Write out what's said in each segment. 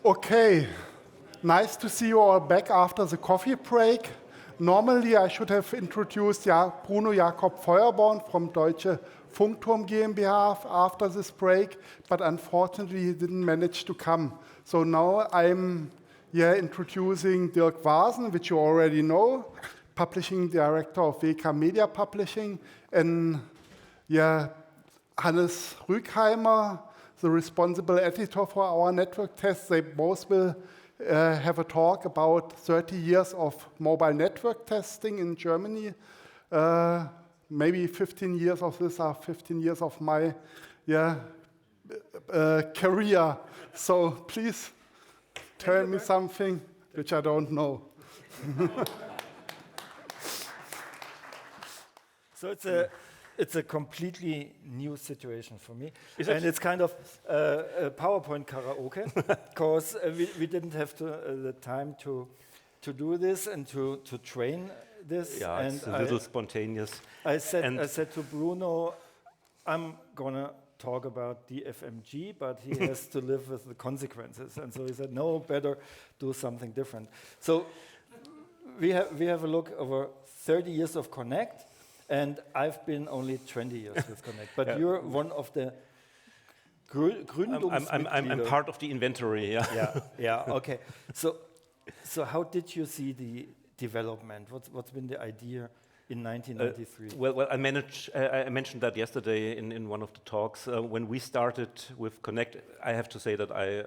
Okay, nice to see you all back after the coffee break. Normally, I should have introduced Bruno Jakob Feuerborn from Deutsche Funkturm GmbH after this break, but unfortunately, he didn't manage to come. So now I'm introducing Dirk Waasen, which you already know, Publishing Director of WK Media Publishing, and Hannes Rügheimer, the responsible editor for our network tests. They both will have a talk about 30 years of mobile network testing in Germany. Maybe 15 years of this are 15 years of my career. So please tell me something which I don't know. So it's a completely new situation for me. And it's kind of a PowerPoint karaoke, because we didn't have the time to do this and to train this. Yeah, and it's a little spontaneous. I said to Bruno, I'm going to talk about the FMG, but he has to live with the consequences. And so he said, no, better do something different. So we have a look over 30 years of Connect. And I've been only 20 years with Connect, but you're one of the Gründungsmitglieder. I'm part of the inventory, Yeah, okay. So how did you see the development? What's been the idea in 1993? Well, I mentioned that yesterday in one of the talks. When we started with Connect, I have to say that I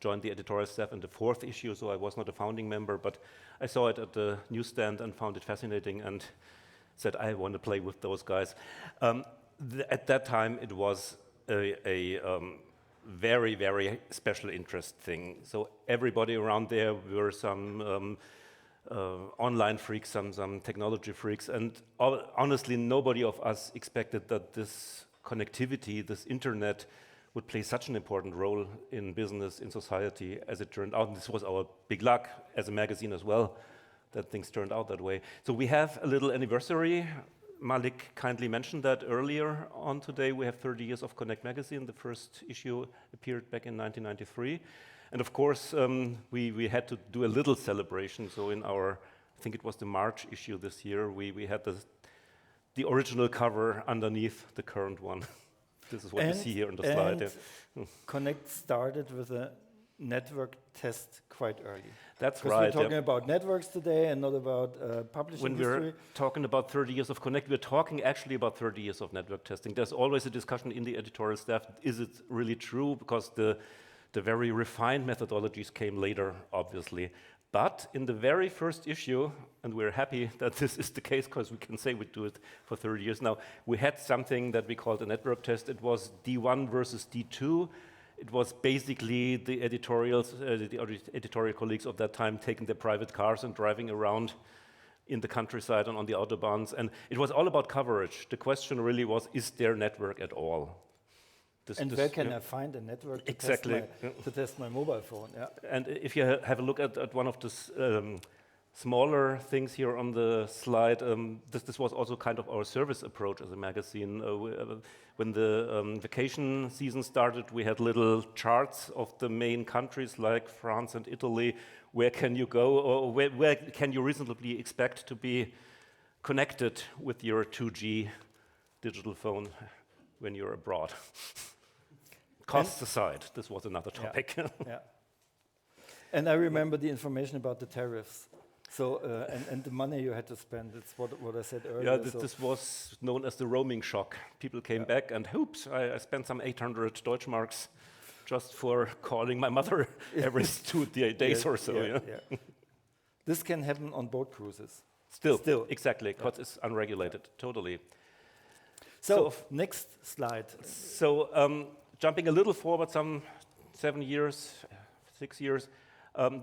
joined the editorial staff in the 4th issue, so I was not a founding member, but I saw it at the newsstand and found it fascinating and said, I want to play with those guys. At that time, it was a very, very special interest thing. So everybody around there were some online freaks, some technology freaks, and honestly, nobody of us expected that this connectivity, this internet, would play such an important role in business, in society, as it turned out. And this was our big luck as a magazine as well, that things turned out that way. So we have a little anniversary. Malik kindly mentioned that earlier on today. We have 30 years of Connect magazine. The first issue appeared back in 1993. And of course, we had to do a little celebration. So in our, I think it was the March issue this year, we had the original cover underneath the current one. This is what you see here on the slide. Connect started with a network test quite early. That's right. We're talking about networks today and not about publishing history. When we're talking about 30 years of Connect, we're talking actually about 30 years of network testing. There's always a discussion in the editorial staff, is it really true? Because the very refined methodologies came later, obviously. But in the very first issue, and we're happy that this is the case because we can say we do it for 30 years now, we had something that we called a network test. It was D1 versus D2. It was basically the editorial colleagues of that time taking their private cars and driving around in the countryside and on the autobahns. And it was all about coverage. The question really was, is there network at all? Where can I find a network to test my mobile phone? Yeah. And if you have a look at one of the smaller things here on the slide, this was also kind of our service approach as a magazine. When the vacation season started, we had little charts of the main countries like France and Italy. Where can you go, or where can you reasonably expect to be connected with your 2G digital phone when you're abroad? Costs aside, this was another topic. Yeah. And I remember the information about the tariffs. So, and the money you had to spend, it's what I said earlier. Yeah, this was known as the roaming shock. People came back and, oops, I spent some 800 Deutschmarks just for calling my mother every 2 days or so. Yeah. This can happen on boat cruises. Still. Exactly, because it's unregulated, totally. So next slide. So, jumping a little forward, some 7 years, 6 years,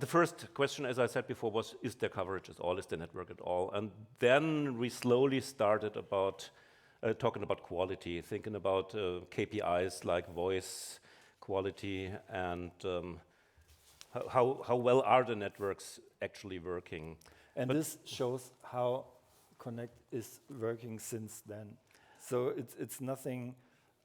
the first question, as I said before, was, is there coverage at all? Is there network at all? And then we slowly started about talking about quality, thinking about KPIs like voice quality and how well are the networks actually working. And this shows how Connect is working since then. So it's nothing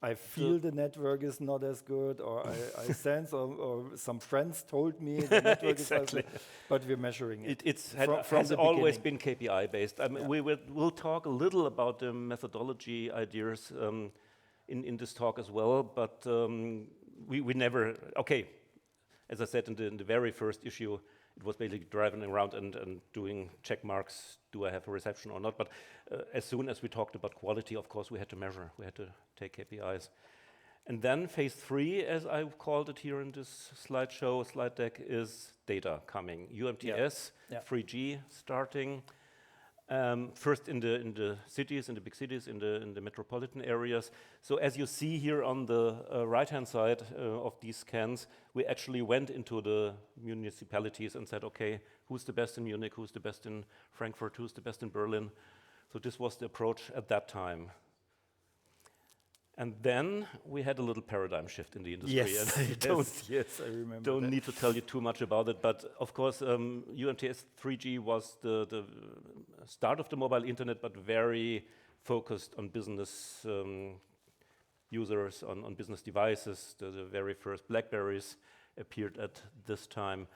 I feel the network is not as good, or I sense, or some friends told me the network Exactly. is as good, but we're measuring it. It has always been KPI based. I mean, we'll talk a little about the methodology ideas in this talk as well, but we never, okay, as I said in the very first issue, it was basically driving around and doing check marks, do I have a reception or not? But as soon as we talked about quality, of course, we had to measure, we had to take KPIs. And then phase 3, as I called it here in this slide deck, is data coming. UMTS, 3G starting. First in the cities, in the big cities, in the metropolitan areas. So as you see here on the right-hand side of these scans, we actually went into the municipalities and said, okay, who's the best in Munich, who's the best in Frankfurt, who's the best in Berlin? So this was the approach at that time. And then we had a little paradigm shift in the industry. Yes, I remember. Don't need to tell you too much about it, but of course, UMTS 3G was the start of the mobile internet, but very focused on business users, on business devices. The very first BlackBerries appeared at this time.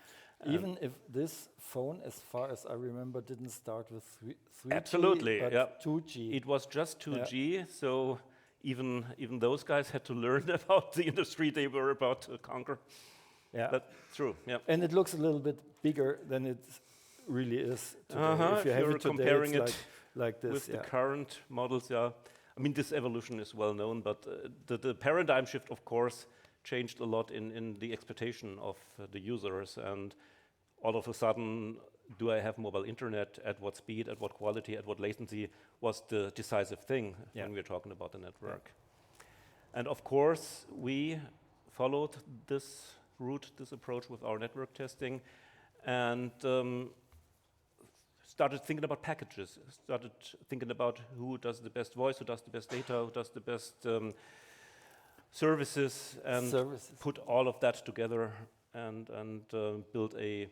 Even if this phone, as far as I remember, didn't start with 3G, absolutely, but 2G. It was just 2G, so even those guys had to learn about the industry they were about to conquer. Yeah, that's true. Yeah, and it looks a little bit bigger than it really is today. If you're comparing it like this with the current models, I mean, this evolution is well known, but the paradigm shift, of course, changed a lot in the expectation of the users, and all of a sudden, do I have mobile internet, at what speed, at what quality, at what latency, was the decisive thing when we were talking about the network. And of course, we followed this route, this approach with our network testing, and started thinking about packages, started thinking about who does the best voice, who does the best data, who does the best services, and put all of that together and build a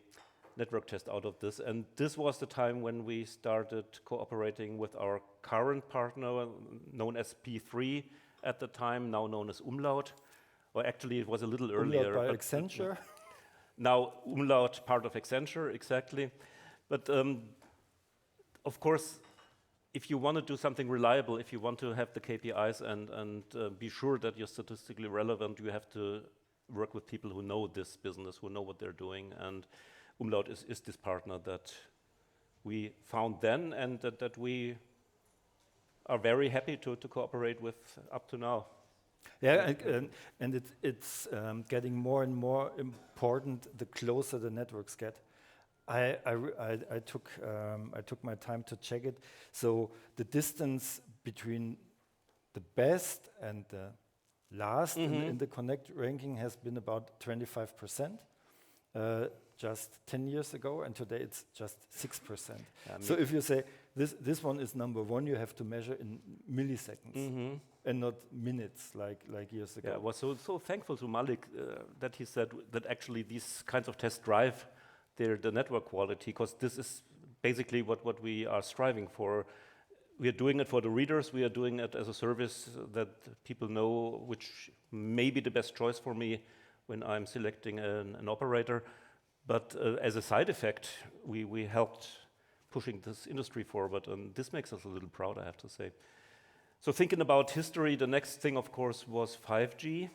network test out of this. And this was the time when we started cooperating with our current partner, known as P3 at the time, now known as Umlaut. Or actually, it was a little earlier. Umlaut by Accenture? Now, Umlaut, part of Accenture, exactly. But of course, if you want to do something reliable, if you want to have the KPIs and be sure that you're statistically relevant, you have to work with people who know this business, who know what they're doing. And Umlaut is this partner that we found then, and that we are very happy to cooperate with up to now. Yeah, and it's getting more and more important the closer the networks get. I took my time to check it. So the distance between the best and the last in the Connect ranking has been about 25%. Just 10 years ago, and today it's just 6%. So if you say this one is number one, you have to measure in milliseconds and not minutes like years ago. Yeah, I was so thankful to Malik that he said that actually these kinds of tests drive the network quality, because this is basically what we are striving for. We are doing it for the readers. We are doing it as a service that people know which may be the best choice for me when I'm selecting an operator. But as a side effect, we helped pushing this industry forward, and this makes us a little proud, I have to say. So thinking about history, the next thing, of course, was 5G.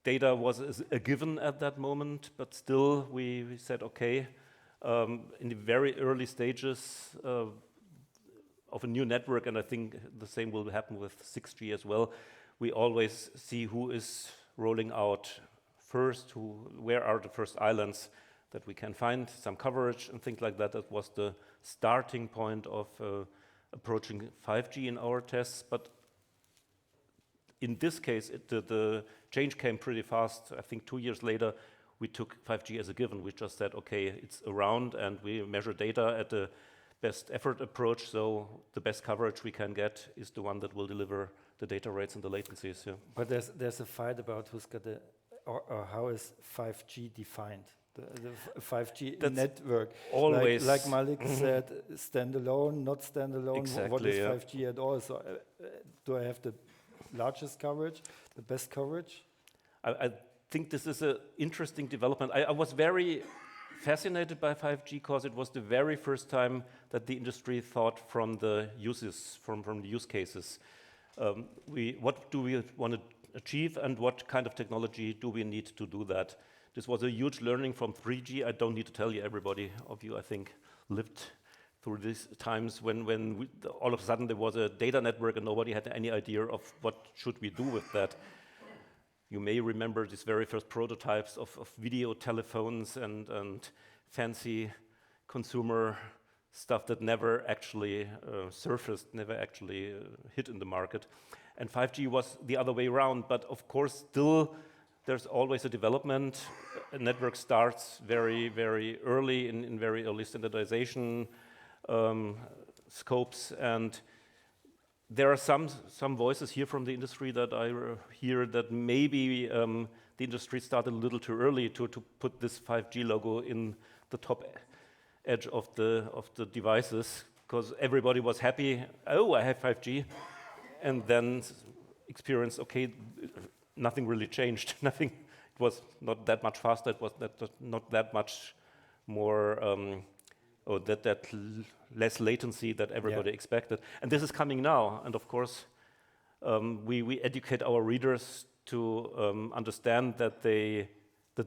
Data was a given at that moment, but still we said, okay, in the very early stages of a new network, and I think the same will happen with 6G as well, we always see who is rolling out first, where are the first islands that we can find some coverage and things like that. That was the starting point of approaching 5G in our tests. But in this case, the change came pretty fast. I think 2 years later, we took 5G as a given. We just said, okay, it's around, and we measure data at the best effort approach. So the best coverage we can get is the one that will deliver the data rates and the latencies. Yeah. But there's a fight about who's got the or how is 5G defined? The 5G That's network. Always. Like Malik said, standalone, not standalone. Exactly, What is 5G at all? So do I have the largest coverage, the best coverage? I think this is an interesting development. I was very fascinated by 5G because it was the very first time that the industry thought from the uses, from the use cases. What do we want to achieve and what kind of technology do we need to do that? This was a huge learning from 3G. I don't need to tell you, everybody of you, I think, lived through these times when all of a sudden there was a data network and nobody had any idea of what should we do with that. You may remember these very first prototypes of video telephones and fancy consumer stuff that never actually surfaced, never actually hit in the market. And 5G was the other way around, but of course still there's always a development. A network starts very, very early in very early standardization scopes, and there are some voices here from the industry that I hear that maybe the industry started a little too early to put this 5G logo in the top edge of the devices, because everybody was happy. Oh, I have 5G, and then experienced, okay, nothing really changed. Nothing. It was not that much faster. It was not that much more, or that less latency that everybody expected. And this is coming now. And of course, we educate our readers to understand that the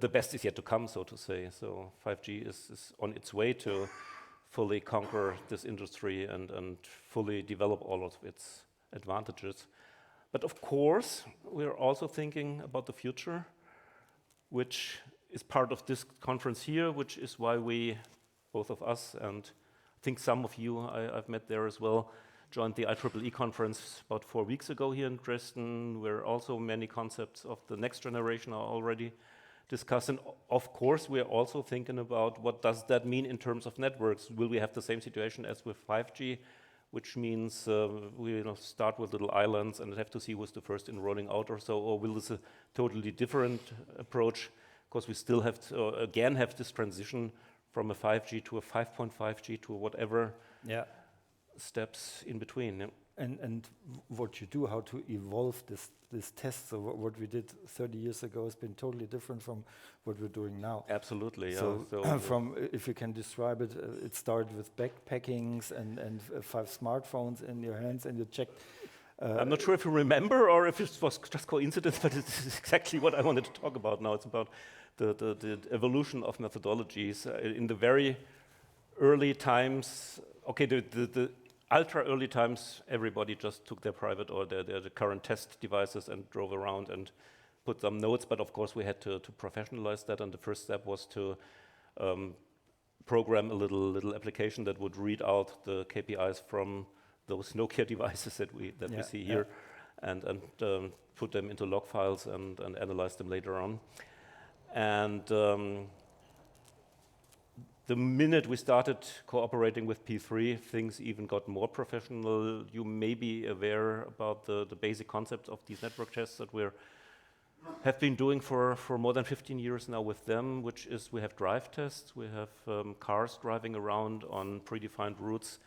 best is yet to come, so to say. So 5G is on its way to fully conquer this industry and fully develop all of its advantages. But of course, we're also thinking about the future, which is part of this conference here, which is why we, both of us, and I think some of you I've met there as well, joined the IEEE conference about 4 weeks ago here in Dresden, where also many concepts of the next generation are already discussed. And of course, we're also thinking about what does that mean in terms of networks. Will we have the same situation as with 5G, which means we start with little islands and have to see who's the first in rolling out or so, or will this a totally different approach? Because we still have to, again, have this transition from a 5G to a 5.5G to whatever steps in between. And what you do, how to evolve this test. So what we did 30 years ago has been totally different from what we're doing now. Absolutely. So, from, if you can describe it, it started with backpackings and 5 smartphones in your hands, and you checked. I'm not sure if you remember or if it was just coincidence, but this is exactly what I wanted to talk about now. It's about the evolution of methodologies. In the very early times, okay, the ultra early times, everybody just took their private or their current test devices and drove around and put some notes. But of course, we had to professionalize that, and the first step was to program a little application that would read out the KPIs from those Nokia devices that we see here, and put them into log files and analyze them later on. And the minute we started cooperating with P3, things even got more professional. You may be aware about the basic concept of these network tests that we have been doing for more than 15 years now with them, which is we have drive tests. We have cars driving around on predefined routes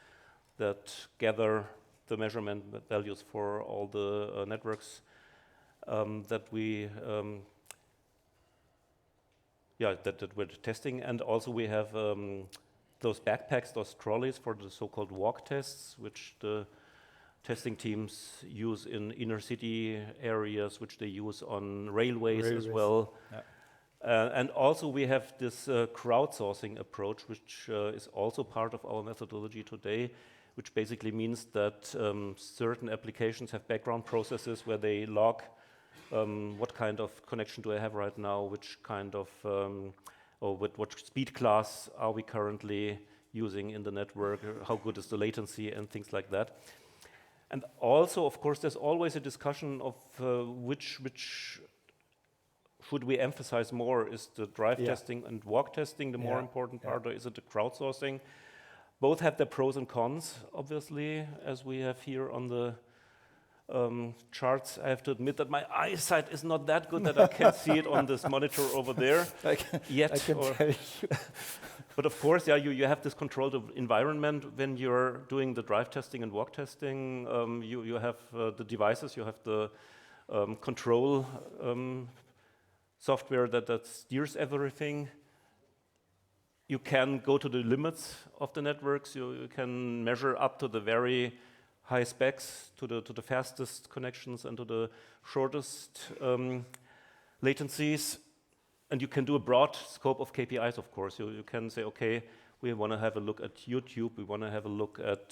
that gather the measurement values for all the networks that we that we're testing. And also we have those backpacks, those trolleys for the so-called walk tests, which the testing teams use in inner city areas, which they use on railways as well. And also we have this crowdsourcing approach, which is also part of our methodology today, which basically means that certain applications have background processes where they log what kind of connection do I have right now, which kind of, or what speed class are we currently using in the network, how good is the latency, and things like that. And also, of course, there's always a discussion of which should we emphasize more? Is the drive testing and walk testing the more important part, or is it the crowdsourcing? Both have their pros and cons, obviously, as we have here on the charts. I have to admit that my eyesight is not that good that I can see it on this monitor over there I can tell you. But of course, yeah, you have this controlled environment when you're doing the drive testing and walk testing. You have the devices, you have the control software that steers everything. You can go to the limits of the networks. You can measure up to the very high specs, to the fastest connections and to the shortest latencies. And you can do a broad scope of KPIs, of course. You can say, okay, we want to have a look at YouTube. We want to have a look at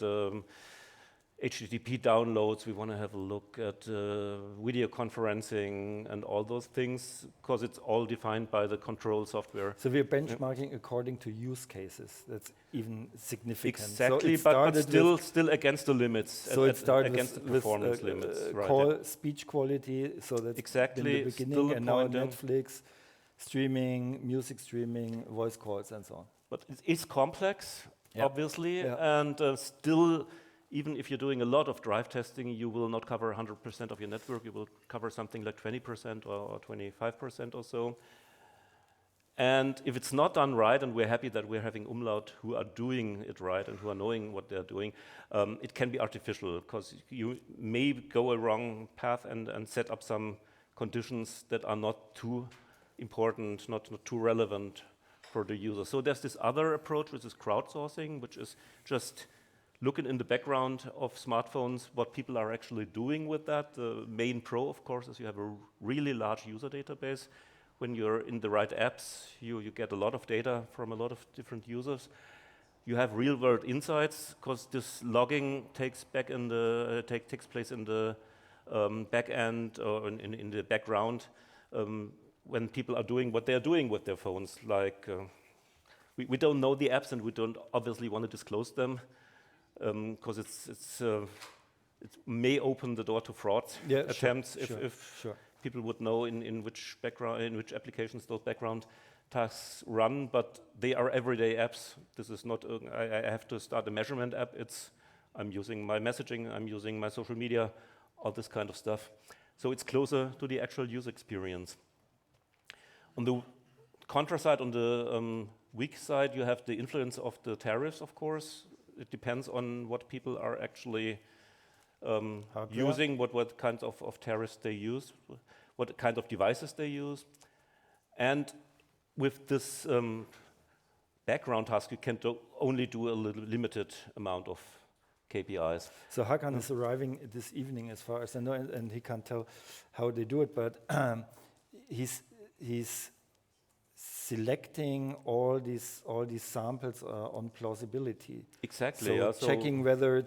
HTTP downloads. We want to have a look at video conferencing and all those things, because it's all defined by the control software. So we're benchmarking according to use cases. That's even significant. Exactly, so but still against the limits. So it started against the performance limits. Right, call speech quality. So that's exactly in the beginning, and now Netflix, streaming, music streaming, voice calls, and so on. But it is complex, obviously, and still, even if you're doing a lot of drive testing, you will not cover 100% of your network. You will cover something like 20% or 25% or so. And if it's not done right, and we're happy that we're having Umlaut who are doing it right and who are knowing what they're doing, it can be artificial, because you may go a wrong path and set up some conditions that are not too important, not too relevant for the user. So there's this other approach, which is crowdsourcing, which is just looking in the background of smartphones, what people are actually doing with that. The main pro, of course, is you have a really large user database. When you're in the right apps, you get a lot of data from a lot of different users. You have real-world insights, because this logging takes place in the back end or in the background when people are doing what they're doing with their phones. Like we don't know the apps, and we don't obviously want to disclose them, because it may open the door to fraud attempts if people would know in which applications those background tasks run. But they are everyday apps. This is not I have to start a measurement app. I'm using my messaging, I'm using my social media, all this kind of stuff. So it's closer to the actual user experience. On the contra side, on the weak side, you have the influence of the tariffs, of course. It depends on what people are actually using, what kinds of tariffs they use, what kind of devices they use. And with this background task, you can only do a limited amount of KPIs. So Hakan is arriving this evening, as far as I know, and he can't tell how they do it, but he's selecting all these samples on plausibility. Exactly. So checking whether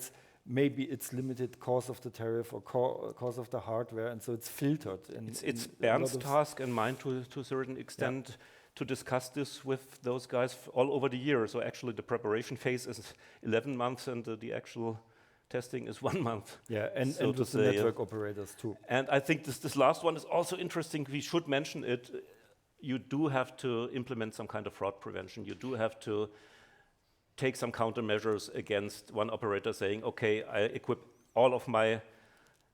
maybe it's limited cause of the tariff or cause of the hardware, and so it's filtered. It's Bernd's task and mine to a certain extent to discuss this with those guys all over the year. So actually the preparation phase is 11 months and the actual testing is 1 month. Yeah, and with the network operators too. And I think this last one is also interesting. We should mention it. You do have to implement some kind of fraud prevention. You do have to take some countermeasures against one operator saying, okay, I equip all of my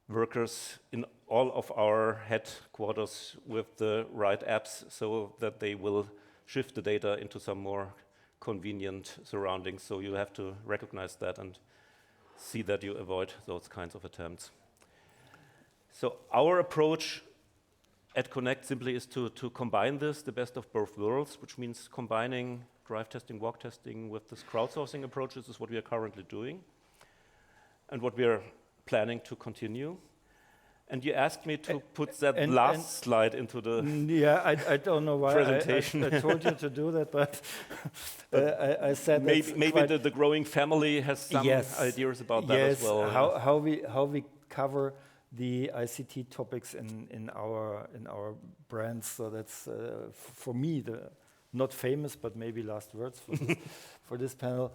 workers in all of our headquarters with the right apps so that they will shift the data into some more convenient surroundings. So you have to recognize that and see that you avoid those kinds of attempts. So our approach at Connect simply is to combine this, the best of both worlds, which means combining drive testing, walk testing with this crowdsourcing approach. This is what we are currently doing and what we are planning to continue. And you asked me to put that last slide into the I don't know why presentation. I told you to do that, but I said maybe the growing family has some ideas about that as well. How we cover the ICT topics in our brands. So that's for me the not famous, but maybe last words for this panel.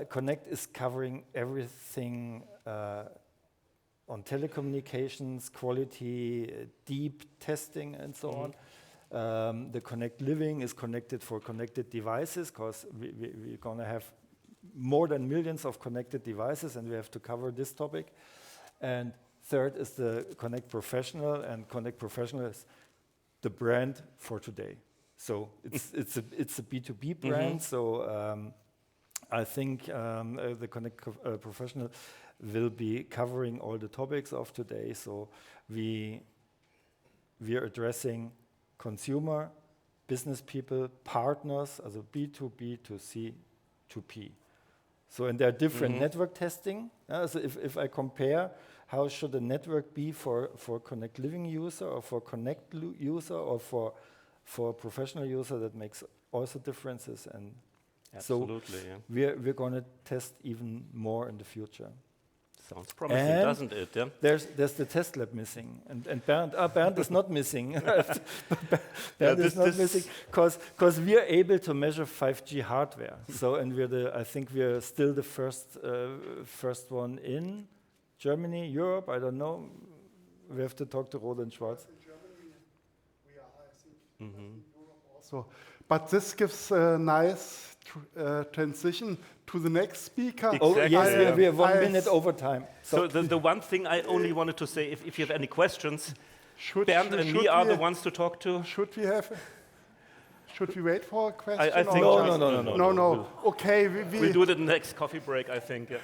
Connect is covering everything on telecommunications, quality, deep testing, and so on. The Connect Living is connected for connected devices, because we're going to have more than millions of connected devices, and we have to cover this topic. And third is the Connect Professional, and Connect Professional is the brand for today. So it's a B2B brand. So I think the Connect Professional will be covering all the topics of today. So we are addressing consumer, business people, partners, also B2B to C2P. So and there are different network testing. So if I compare, how should a network be for Connect Living user or for Connect user or for professional user, that makes also differences. And Absolutely, so we're going to test even more in the future. Sounds promising, And doesn't it? Yeah? There's the Testlab missing, and Bernd is not missing. Bernd is not missing because we are able to measure 5G hardware. So and I think we're still the first one in Germany, Europe. I don't know. We have to talk to Roland Schwarz. In Germany, we are, I think, in Europe also. But this gives a nice transition to the next speaker. Oh, Exactly. yes, we have 1 minute over time. So the one thing I only wanted to say, if you have any questions, Should Bernd and me are the ones to talk to. Should we wait for a question? I think No. No. Okay, We'll do it in the next coffee break, I think. Yeah.